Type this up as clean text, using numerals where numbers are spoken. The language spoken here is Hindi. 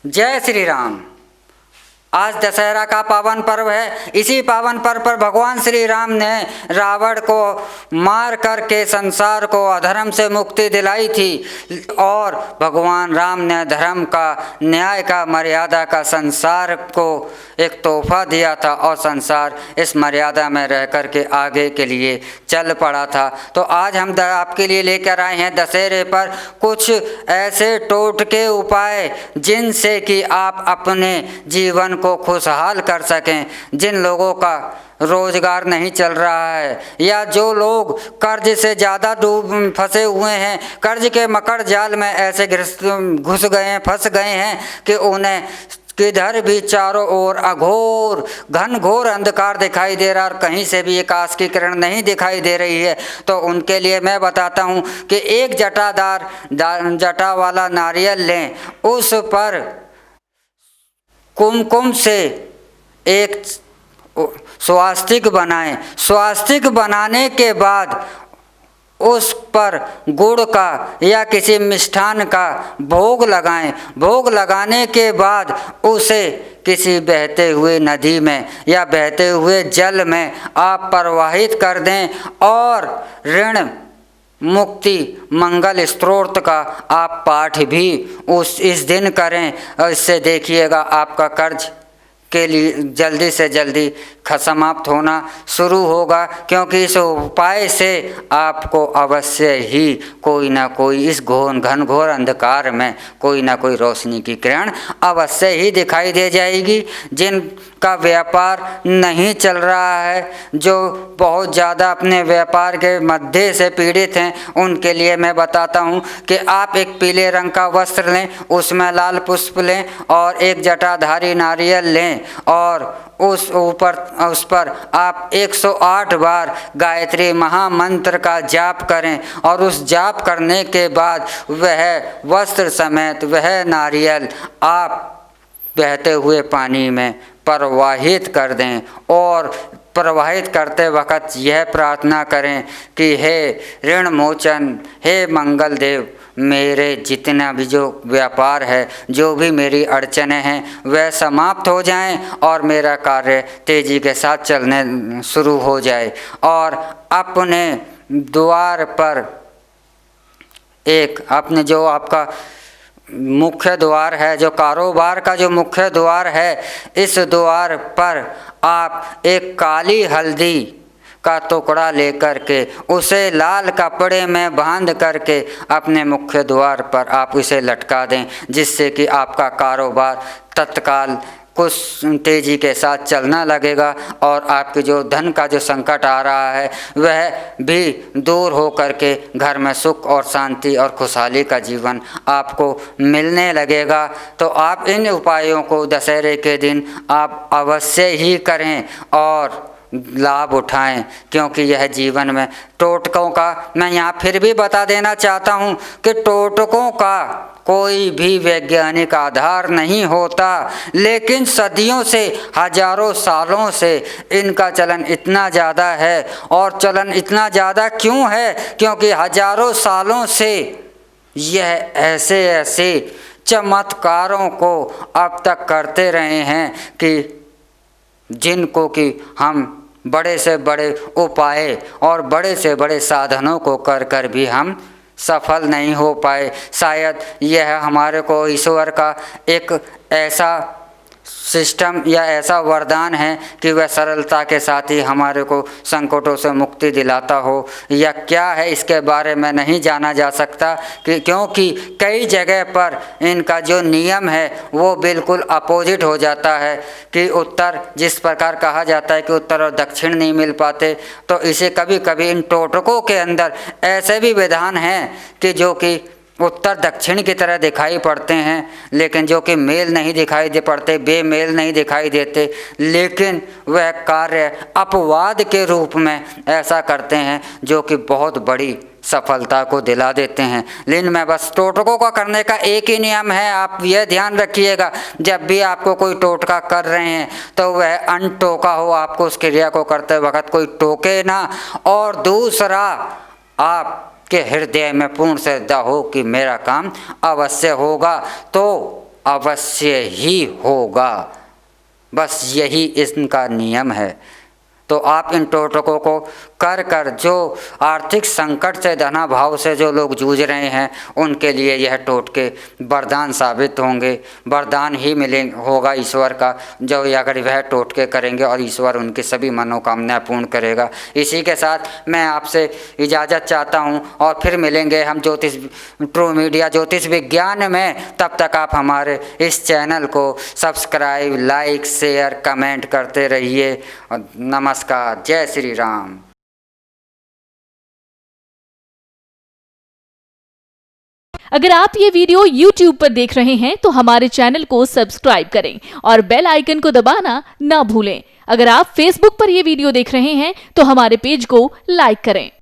जय श्री राम। आज दशहरा का पावन पर्व है। इसी पावन पर्व पर भगवान श्री राम ने रावण को मार करके संसार को अधर्म से मुक्ति दिलाई थी और भगवान राम ने धर्म का, न्याय का, मर्यादा का संसार को एक तोहफा दिया था और संसार इस मर्यादा में रह कर के आगे के लिए चल पड़ा था। तो आज हम आपके लिए लेकर आए हैं दशहरे पर कुछ ऐसे टोटके उपाय जिनसे कि आप अपने जीवन को खुशहाल कर सकें। जिन लोगों का रोजगार नहीं चल रहा है या जो लोग कर्ज से ज़्यादा फंसे हुए हैं, कर्ज के मकड़ जाल में ऐसे घुस गए हैं, फंस गए हैं कि उन्हें किधर भी चारों ओर अघोर घनघोर अंधकार दिखाई दे रहा और कहीं से भी एक आस की किरण नहीं दिखाई दे रही है। तो उनके लिए मैं बताता हूँ कि एक जटा वाला नारियल लें, उस पर कुमकुम से एक स्वास्तिक बनाएं। स्वास्तिक बनाने के बाद उस पर गुड़ का या किसी मिष्ठान का भोग लगाएं। भोग लगाने के बाद उसे किसी बहते हुए नदी में या बहते हुए जल में आप प्रवाहित कर दें और ऋण मुक्ति मंगल स्तोत्र का आप पाठ भी इस दिन करें। और इससे देखिएगा आपका कर्ज के लिए जल्दी से जल्दी समाप्त होना शुरू होगा, क्योंकि इस उपाय से आपको अवश्य ही कोई ना कोई इस घनघोर अंधकार में कोई ना कोई रोशनी की किरण अवश्य ही दिखाई दे जाएगी। जिनका व्यापार नहीं चल रहा है, जो बहुत ज़्यादा अपने व्यापार के मध्य से पीड़ित हैं, उनके लिए मैं बताता हूँ कि आप एक पीले रंग का वस्त्र लें, उसमें लाल पुष्प लें और एक जटाधारी नारियल लें और उस पर आप 108 बार गायत्री महामंत्र का जाप करें और उस जाप करने के बाद वह वस्त्र समेत वह नारियल आप बहते हुए पानी में प्रवाहित कर दें और प्रवाहित करते वक्त यह प्रार्थना करें कि हे ऋण मोचन, हे मंगल देव, मेरे जितना भी जो व्यापार है, जो भी मेरी अड़चनें हैं, वह समाप्त हो जाएं और मेरा कार्य तेज़ी के साथ चलने शुरू हो जाए। और अपने द्वार पर एक अपने जो आपका मुख्य द्वार है, जो कारोबार का जो मुख्य द्वार है, इस द्वार पर आप एक काली हल्दी का टुकड़ा लेकर के उसे लाल कपड़े में बांध करके अपने मुख्य द्वार पर आप उसे लटका दें, जिससे कि आपका कारोबार तत्काल कुछ तेज़ी के साथ चलना लगेगा और आपके जो धन का जो संकट आ रहा है वह भी दूर हो करके घर में सुख और शांति और खुशहाली का जीवन आपको मिलने लगेगा। तो आप इन उपायों को दशहरे के दिन आप अवश्य ही करें और लाभ उठाएं, क्योंकि यह जीवन में टोटकों का, मैं यहाँ फिर भी बता देना चाहता हूँ कि टोटकों का कोई भी वैज्ञानिक आधार नहीं होता, लेकिन सदियों से, हजारों सालों से इनका चलन इतना ज़्यादा है। और चलन इतना ज़्यादा क्यों है? क्योंकि हजारों सालों से यह ऐसे ऐसे चमत्कारों को अब तक करते रहे हैं कि जिनको कि हम बड़े से बड़े उपाय और बड़े से बड़े साधनों को कर कर भी हम सफल नहीं हो पाए। शायद यह हमारे को ईश्वर का एक ऐसा सिस्टम या ऐसा वरदान है कि वह सरलता के साथ ही हमारे को संकटों से मुक्ति दिलाता हो, या क्या है इसके बारे में नहीं जाना जा सकता कि क्योंकि कई जगह पर इनका जो नियम है वो बिल्कुल अपोजिट हो जाता है कि उत्तर, जिस प्रकार कहा जाता है कि उत्तर और दक्षिण नहीं मिल पाते, तो इसे कभी कभी इन टोटकों के अंदर ऐसे भी विधान हैं कि जो कि उत्तर दक्षिण की तरह दिखाई पड़ते हैं, लेकिन जो कि मेल नहीं दिखाई दे पड़ते, बेमेल नहीं दिखाई देते, लेकिन वह कार्य अपवाद के रूप में ऐसा करते हैं जो कि बहुत बड़ी सफलता को दिला देते हैं। लेकिन मैं बस टोटकों का करने का एक ही नियम है, आप यह ध्यान रखिएगा, जब भी आपको कोई टोटका कर रहे हैं तो वह अनटोका हो, आपको उस क्रिया को करते वक्त कोई टोके ना। और दूसरा, आपके हृदय में पूर्ण श्रद्धा हो कि मेरा काम अवश्य होगा। तो अवश्य ही होगा। बस यही इनका नियम है। तो आप इन टोटकों को कर जो आर्थिक संकट से, धनाभाव से जो लोग जूझ रहे हैं, उनके लिए यह टोटके वरदान साबित होंगे। वरदान ही होगा ईश्वर का, जो अगर वह टोटके करेंगे और ईश्वर उनकी सभी मनोकामनाएं पूर्ण करेगा। इसी के साथ मैं आपसे इजाज़त चाहता हूं और फिर मिलेंगे हम ज्योतिष ट्रू मीडिया ज्योतिष विज्ञान में। तब तक आप हमारे इस चैनल को सब्सक्राइब, लाइक, शेयर, कमेंट करते रहिए। नमस्कार, जय श्री राम। अगर आप ये वीडियो YouTube पर देख रहे हैं तो हमारे चैनल को सब्सक्राइब करें और बेल आइकन को दबाना ना भूलें। अगर आप Facebook पर ये वीडियो देख रहे हैं तो हमारे पेज को लाइक करें।